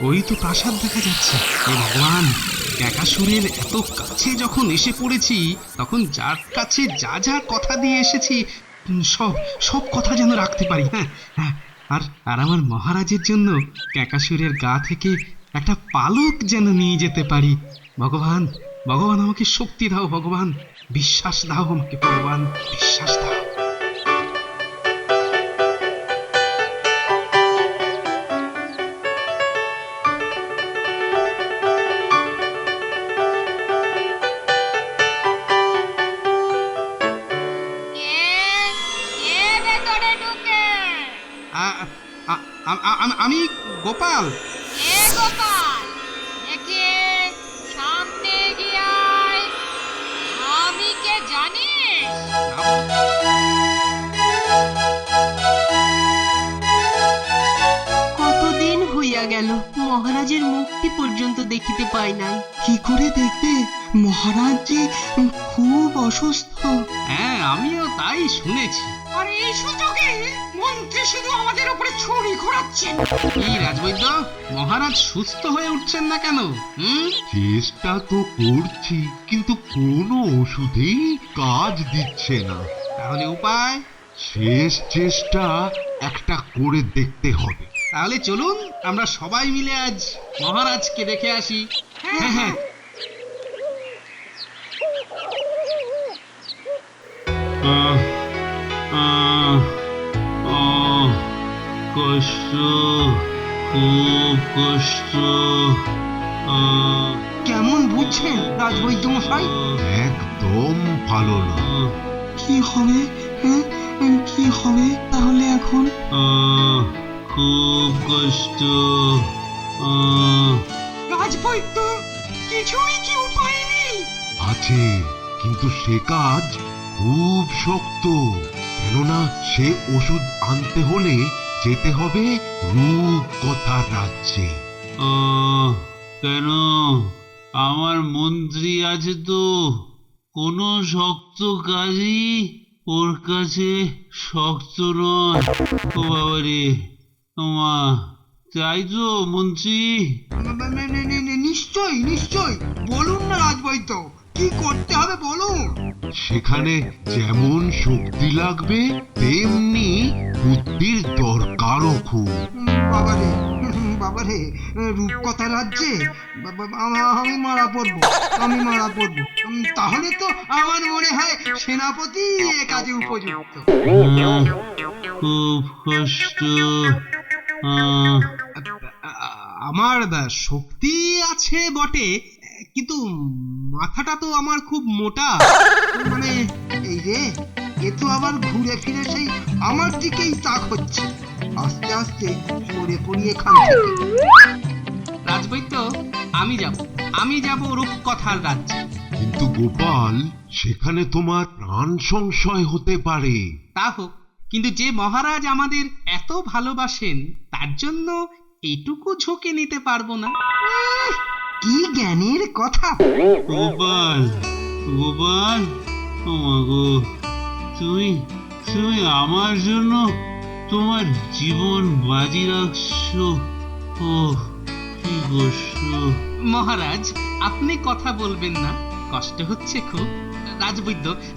ওই তো প্রাসাদ দেখা যাচ্ছে। হে ভগবান, ক্যাকাসুরের এত কাছে যখন এসে পড়েছি, তখন যার কাছে যা যা কথা দিয়ে এসেছি সব সব কথা যেন রাখতে পারি। হ্যাঁ হ্যাঁ, আর আর আমার মহারাজের জন্য ক্যাকাসুরের গা থেকে একটা পালক যেন নিয়ে যেতে পারি। ভগবান, ভগবান আমাকে শক্তি দাও, ভগবান বিশ্বাস দাও আমাকে, ভগবান বিশ্বাস দাও। কে কে ভেতরে ঢুকে? আ- আমি গোপাল। কে গোপাল? দেখে সামনে গিয়ে আয়। আমি কে জানিস? কতদিন হইয়া গেল মহারাজের মুক্তি পর্যন্ত দেখিতে পাই নাই। কি করে দেখবে, মহারাজ যে খুব অসুস্থ। হ্যাঁ, আমিও তাই শুনেছি। আর এই সুযোগে মন্ত্রী শুধু আমাদের উপরে ছুরি ঘোরাচ্ছে। কি রাজবৈদ্য, মহারাজ সুস্থ হয়ে উঠছেন না কেন? চেষ্টা তো করছি, কিন্তু কোনো ওষুধেই কাজ দিচ্ছে না। তাহলে উপায়? শেষ চেষ্টা একটা করে দেখতে হবে। তাহলে চলুন আমরা সবাই মিলে আজ মহারাজকে দেখে আসি। হ্যাঁ হ্যাঁ। কষ্ট, খুব কষ্ট। কেমন বুঝছেন রাজবৈদ্য মশাই? একদম ভালো না। কি হবে? হ্যাঁ, কি হবে তাহলে এখন? খুব কষ্ট। রাজবৈদ্য, কিছুই কি উপায় নেই? আছে, কিন্তু সে কাজ খুব শক্ত। কেননা সে ওষুধ আনতে হলে যেতে হবে রূপকথার রাজ্যে। কেন? আমার মন্ত্রী আছে তো, কোনো শক্ত কাজই ওর কাছে শক্ত নয়। ও বাবারে, মা, তাই তো মন্ত্রী? নিশ্চয় নিশ্চয়, বলুন না রাজবৈদ্য, কি করতে হবে বলুন। সেখানে যেমন শক্তি লাগবে তেমনি বুদ্ধির দরকারও খুব। বাবারে বাবারে, রূপকথা রাজ্যে আমি মারা পড়বো, আমি মারা পড়বো। তাহলে তো আমার মনে হয় সেনাপতি এ কাজে উপযুক্ত। খুব কষ্ট। আমার শক্তি আছে বটে, কিন্তু মাথাটা তো আমার খুব মোটা। মানে এই রে, এ তো আবার ঘুরে ফিরে সেই আমার দিকেই তাক হচ্ছে। আস্তে আস্তে পড়ে পড়িয়ে খান থেকে। রাজবৈদ্য, আমি যাব রূপকথার রাজ্যে। কিন্তু গোপাল, সেখানে তোমার প্রাণ সংশয় হতে পারে। তা হোক, কিন্তু যে মহারাজ আমাদের এত ভালোবাসেন তার জন্য এইটুকু ঝুঁকি নিতে পারবো না। কি জ্ঞানের কথা! গোপাল, গোপাল, ও মা গো, তুমি তুমি আমার জন্য তোমার জীবন বাজি রাখছো। ও কি কষ্ট! মহারাজ, আপনি কথা বলবেন না? কষ্ট হচ্ছে খুব?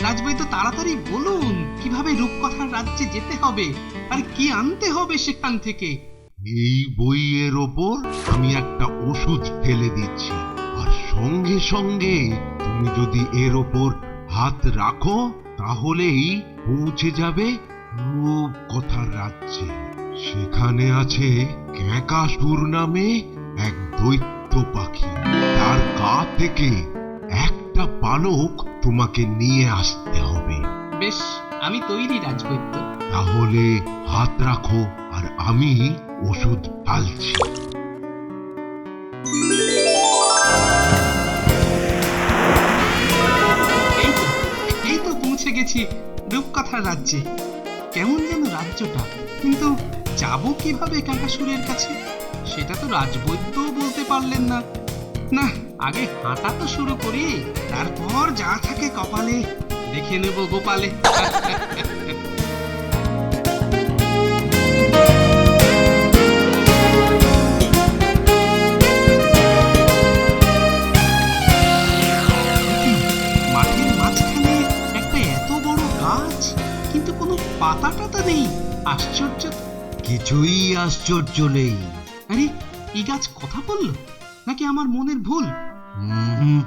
রাজবৈদ্য তাড়াতাড়ি বলুন কিভাবে রূপকথার রাজ্যে যেতে হবে আর কি আনতে হবে সেখান থেকে। এই বইয়ের ওপর আমি একটা ওষুধ ফেলে দিচ্ছি, আর সঙ্গে সঙ্গে তুমি যদি এর ওপর হাত রাখো তাহলেই পৌঁছে যাবে রূপকথার রাজ্যে। সেখানে আছে ক্যাকাসুর নামে এক দৈত্য পাখি। তার গা থেকে একটা পালক তোমাকে নিয়ে আসতে হবে। বেশ, আমি তৈরি রাজবৈদ্য। তাহলে হাত রাখো, আর আমি ওষুধ ঢালছি। এই তো পৌঁছে গেছি রূপকথার রাজ্যে। কেমন যেন রাজ্যটা, কিন্তু যাব কিভাবে ক্যাকাসুরের কাছে সেটা তো রাজবৈদ্য বলতে পারলেন না। না, আগে হাঁটা তো শুরু করি, তারপর যা থাকে কপালে দেখে নেব গোপালে। নেই। আশ্চর্য তো। কিছুই আশ্চর্য নেই। আরে এই গাছ কথা বললো নাকি আমার মনের ভুল? হুম,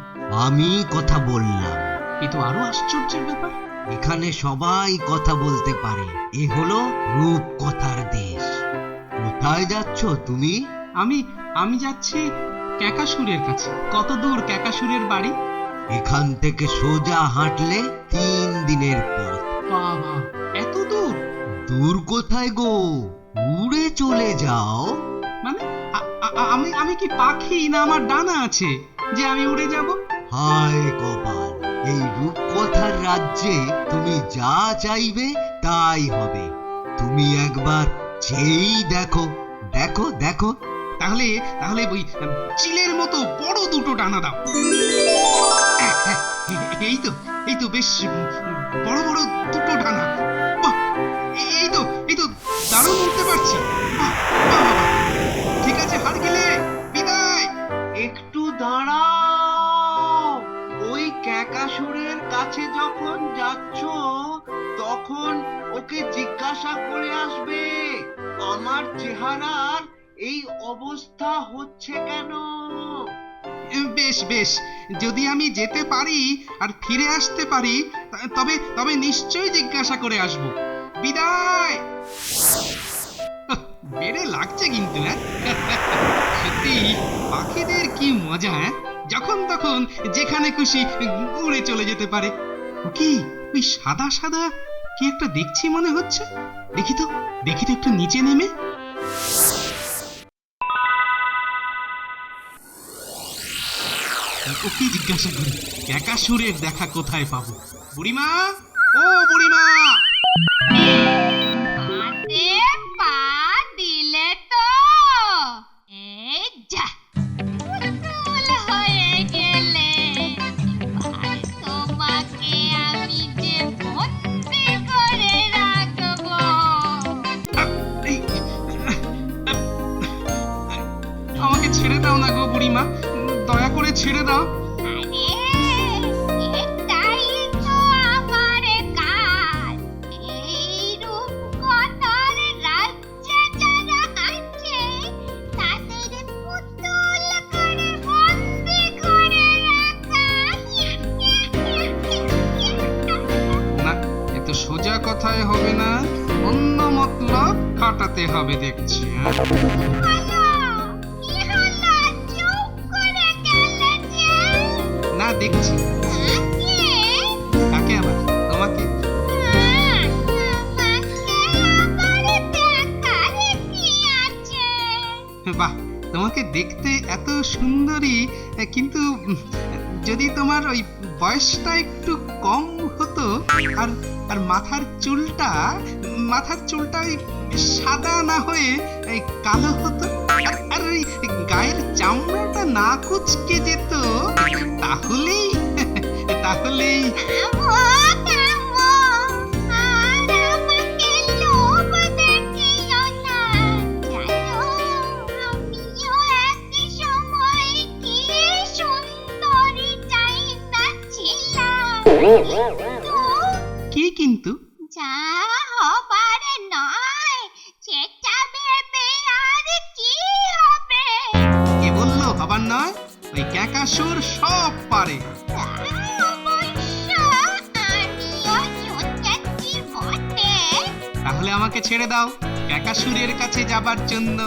আমি কথা বললাম। এ তো আরো আশ্চর্যের ব্যাপার। এখানে সবাই কথা বলতে পারে। এ হলো রূপকথার দেশ। কোথায় যাচ্ছ তুমি? আমি আমি যাচ্ছি ক্যাকাসুরের কাছে। কত দূর ক্যাকাসুরের বাড়ি? এখান থেকে সোজা হাঁটলে 3 দিনের পথ। বাবা, এত দূর? দূর কোথায় গো, উড়ে চলে যাও। মানে আমি আমি কি পাখি না আমার ডানা আছে যে আমি উড়ে যাব? হায় কপাল, এই রূপকথার রাজ্যে তুমি যা চাইবে তাই হবে। তুমি একবার যেই দেখো, দেখো দেখো। তাহলে তাহলে ওই চিলের মতো বড় দুটো ডানা দাও। এই তো বেশ বড় বড় দুটো ডানা। বাহ, এই তো দারুণ উঠতে পারছি। বাহ, বাহ, বাহ। ঠিক আছে হার গেলে বিদায়। একটু দাঁড়াও। ওই ক্যাকাসুরের কাছে যখন যাচ্ছ তখন ওকে জিজ্ঞাসা করে আসবে আমার চেহারার এই অবস্থা হচ্ছে কেন। বেশ বেশ, যদি আমি যেতে পারি আর ফিরে আসতে পারি তবে তবে নিশ্চয়ই জিজ্ঞাসা করে আসব। বিদায়। বেড়ে লাগছে কিন্তু। হ্যাঁ, সত্যি পাখিদের কি মজা। হ্যাঁ, যখন তখন যেখানে খুশি উড়ে চলে যেতে পারে। কি ওই সাদা সাদা কি একটা দেখছি মনে হচ্ছে। দেখি তো একটু নিচে নেমে। ওকে জিজ্ঞাসা করি ক্যাকাসুরের দেখা কোথায় পাবো। বুড়িমা, ও বুড়িমা। হাতে পা দিলে তো এই যা পুতুল হয়ে গেলে। এবার তোমাকে আমি যে বন্দি করে রাখবো। আমাকে ছেড়ে দাও না গো বুড়িমা, দয়া করে ছেড়ে দাও। আরে এটাই তো আমার কাজ। এই রূপকথার রাজ্যে যারা আছে তাদের পুতুল করে বন্দি করে রাখা। না, এ তো সোজা কথায় হবে না, অন্য মতলব খাটাতে হবে দেখছি। হ্যাঁ, কি হলো? চুপ করে গেলে যে? না দেখছি। কাকে আবার? তোমাকে। বাহ, তোমাকে দেখতে এত সুন্দরী, কিন্তু যদি তোমার ওই বয়সটা একটু কম হতো আর আর মাথার চুলটা ওই সাদা না হয়ে এই কালো হতো আর ওই গায়ের চামড়াটা না কুচকে যেত, তাহলেই কি কিন্তু? যা হবার নয় সেটা ভেবে আর কি হবে? কে বললো হবার নয়? ওই ক্যাকাসুর সব পারে। তাহলে আমাকে ছেড়ে দাও ক্যাকাসুরের কাছে যাবার জন্য।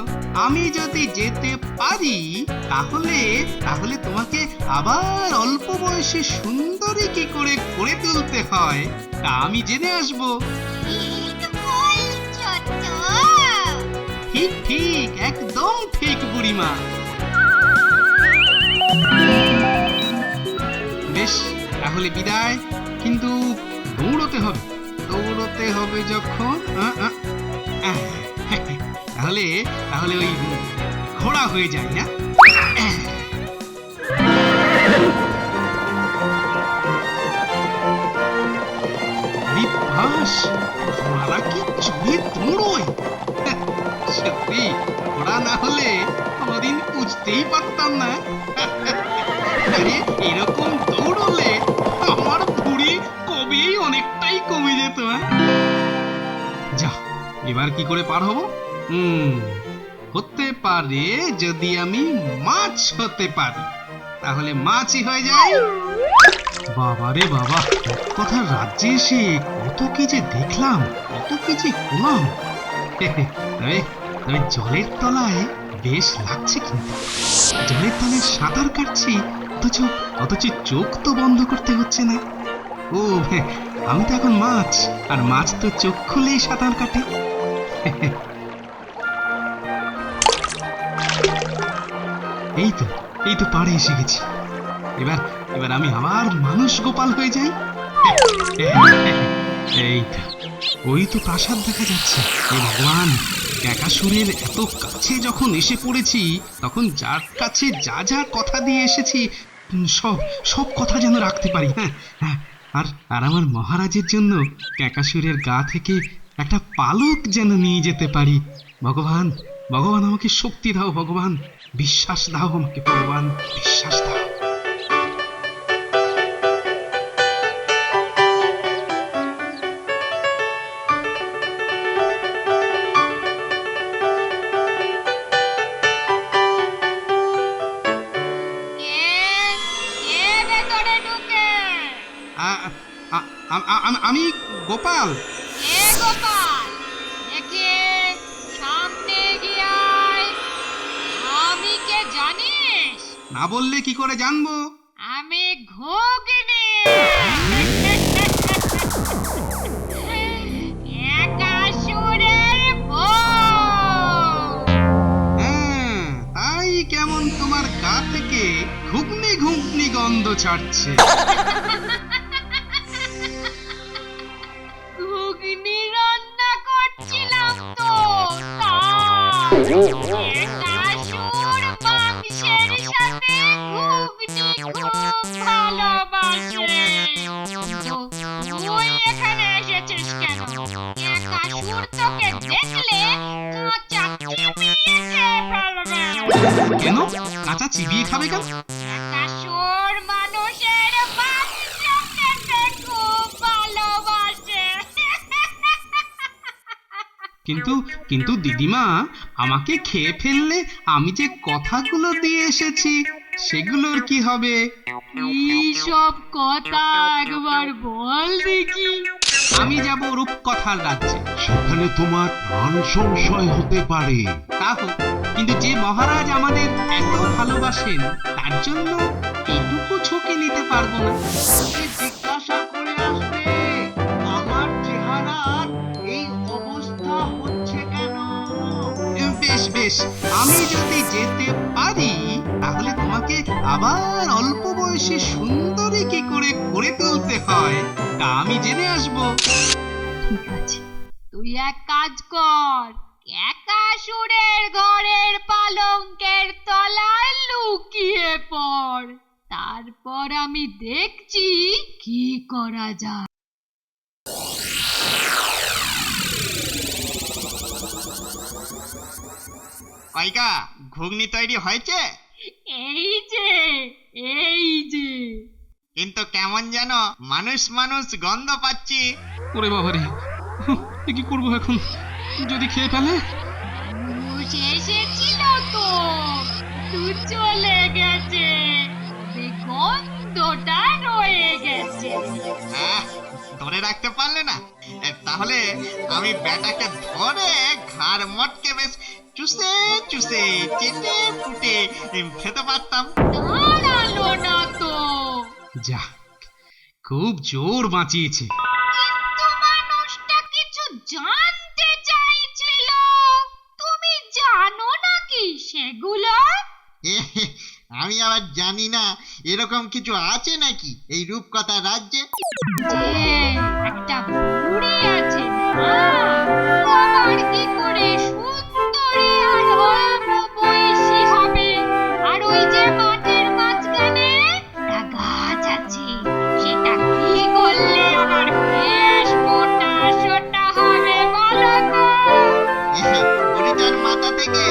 আমি যদি যেতে পারি তাহলে তোমাকে আবার অল্প বয়সে সুন্দরী কি করে করে তুলতে হয় তা আমি জেনে আসবো। ঠিক ঠিক, একদম ঠিক বুড়িমা। বেশ, তাহলে বিদায়। কিন্তু দৌড়তে হবে যখন তাহলে ওই ঘোড়া হয়ে যায় না? বিভাস, ঘোড়ারা কি চলে দৌড়োয়? সত্যি ঘোড়া না হলে কোনোদিন বুঝতেই পারতাম না। আরে এরকম দৌড়লে আমার ভুঁড়ি কবেই অনেকটাই কমে যেত। যা এবার কি করে পার হব? হতে পারে যদি আমি মাছ হতে পারি, তাহলে মাছই হয়ে যায়। বাবারে বাবা, কথার রাজ্যে এসে কত কি যে দেখলাম, কত কি যে হলাম। তবে তবে জলের তলায় বেশ লাগছে, কিন্তু জলের তলায় সাঁতার কাটছি, অথচ চোখ তো বন্ধ করতে হচ্ছে না। ও আমি তো এখন মাছ, আর মাছ তো চোখ খুলেই সাঁতার কাটে। এই তো পাড়ে এসে গেছি। এবার আমি আবার মানুষ গোপাল হয়ে যাই। এই তো, ওই তো প্রাসাদ দেখা যাচ্ছে। হে ভগবান, ক্যাকাসুরের এত কাছে যখন এসে পড়েছি, তখন যার কাছে যা যা কথা দিয়ে এসেছি সব কথা যেন রাখতে পারি। হ্যাঁ, আর আমার মহারাজের জন্য ক্যাকাসুরের গা থেকে একটা পালক যেন নিয়ে যেতে পারি। ভগবান, ভগবান আমাকে শক্তি দাও, ভগবান বিশ্বাস দাও আমাকে, ভগবান বিশ্বাস দাও। কে ভেতরে ঢুকে? আমি গোপাল। কে গোপাল? দেখে সামনে এগিয়ে আয়। আমি কে জানিস? না বললে কি করে জানবো? আমি ঘুগনি। একাসুরের বউ। হ্যাঁ, তাই কেমন তোমার গা থেকে ঘুগনি ঘুগনি গন্ধ ছাড়ছে। ঘুগনি রান্না করছিলাম তো, তাই। একাসুর মাংসের সাথে ঘুগনি খুব ভালোবাসে। তো তুই এখানে এসেছিস কেন? একাসুর তোকে দেখলে কাঁচা চিবিয়ে খেয়ে ফেলবে। কেন কাঁচা চিবিয়ে খাবে কেন? একাসুর মানুষের মাংস খেতে খুব ভালোবাসে। কিন্তু দিদিমা, আমাকে খেয়ে ফেললে আমি যে কথাগুলো দিয়ে এসেছি সেগুলোর কি হবে? কি সব কথা একবার বল দেখি। আমি যাব রূপকথার রাজ্যে। সেখানে তোমার প্রাণ সংশয় হতে পারে। তা হোক, কিন্তু যে মহারাজ আমাদের এত ভালোবাসেন, তার জন্য এইটুকু ঝুঁকি নিতে পারবো না। জিজ্ঞাসা করে আসবে আমার চেহারার এই অবস্থা হচ্ছে কেন। বেশ, আমি যদি যেতে পারি, তাহলে তোমাকে আবার অল্প বয়সে সুন্দরী কি করে করে তুলতে হয় তা আমি জেনে আসবো। ঠিক আছে, তুই এক কাজ কর, একাসুরের ঘরের পালঙ্কের তলায় লুকিয়ে পড়। তারপর আমি দেখছি কি করা যায়। কয়কা ঘুগনি তৈরি হয়েছে? এই যে কিন্তু কেমন যেন মানুষ গন্ধ পাচ্ছি। ওরে বাবারে, কি করবো এখন? যদি খেয়ে ফেলে? মানুষ এসেছিল তো, তুই চলে গেছে, তবে গন্ধটা রয়ে গেছে। ধরে রাখতে পারলে না? তাহলে আমি ব্যাটাকে ধরে ঘাড় মটকে বেশ চুষে চেটে ফুটে খেতে পারতাম। দাঁড়ালো না তো। যা, খুব জোর বাঁচিয়েছে। কিন্তু মানুষটা কিছু জানতে চাইছিল, তুমি জানো নাকি সেগুলো? আমি আবার জানি না এরকম কিছু আছে নাকি এই রূপকথা রাজ্যে। যে একটা বুড়ি আছে না, আবার কি করে সুন্দরী আর অল্প বয়সী হবে? আর ওই যে মাঠের মাঝখানে একটা গাছ আছে, সেটা কি করলে আমার বেশ মোটা সোটা হবে বলো তো? বুড়িটার মাথা থেকে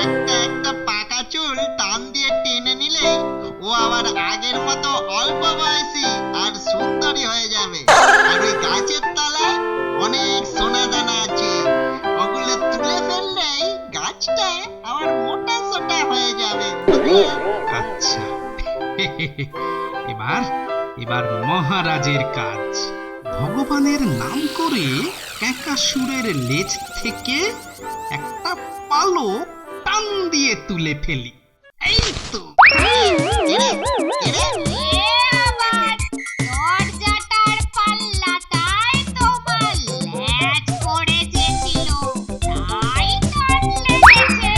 একটা পাকা চুল টান দিয়ে টেনে নিলেই ও আবার আগের মতো অল্প বয়সী আর সুন্দরী হয়ে যাবে। আর ওই গাছের তলায় অনেক সোনা দানা আছে, আচ্ছা এবার এবার মহারাজের কাজ। ভগবানের নাম করে ক্যাকাসুরের লেজ থেকে একটা পালক টান দিয়ে তুলে ফেলি। এই তো আবার দরজাটার পাল্লাটায় তোমার ল্যাজ পড়েছিল, তাই টান লেগেছে।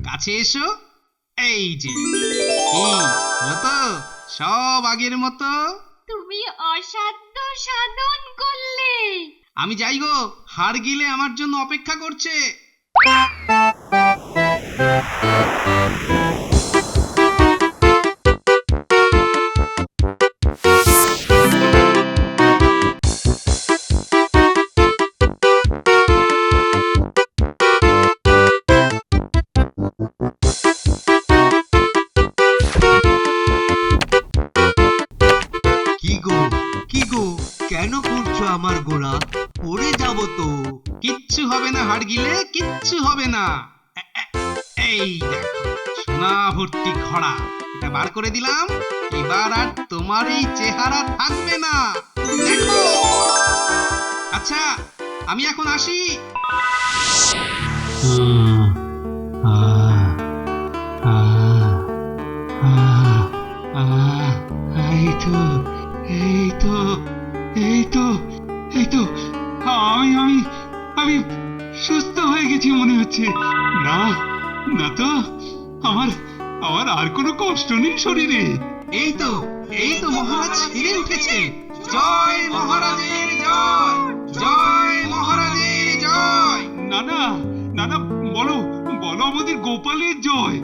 কাছে এসো। এই যে কি হলো তো সব আগের মতো? তুমি অসাধ্য সাধন করলে। আমি যাই গো, হাড় গিলে আমার জন্য অপেক্ষা করছে। কি গো কেন করছো আমার গোড়া? পড়ে যাব তো। কিচ্ছু হবে না হাড় গিলে, কিচ্ছু হবে না। এই দেখো সোনা ভর্তি খড়া, এটা বার করে দিলাম। এবার আর তোমার এই চেহারা থাকবে না, দেখো। আচ্ছা আমি এখন আসি। এই তো এই তো এই তো এই তো আমি আমি আমি সুস্থ হয়ে গেছি মনে হচ্ছে। না না তো, আমার আমার আর কোনো কষ্ট নেই শরীরে। এই তো মহারাজ ছেড়ে উঠেছে। জয় মহারাজের জয়, জয় মহারাজের জয়। না না না না, বলো বলো আমাদের গোপালের জয়।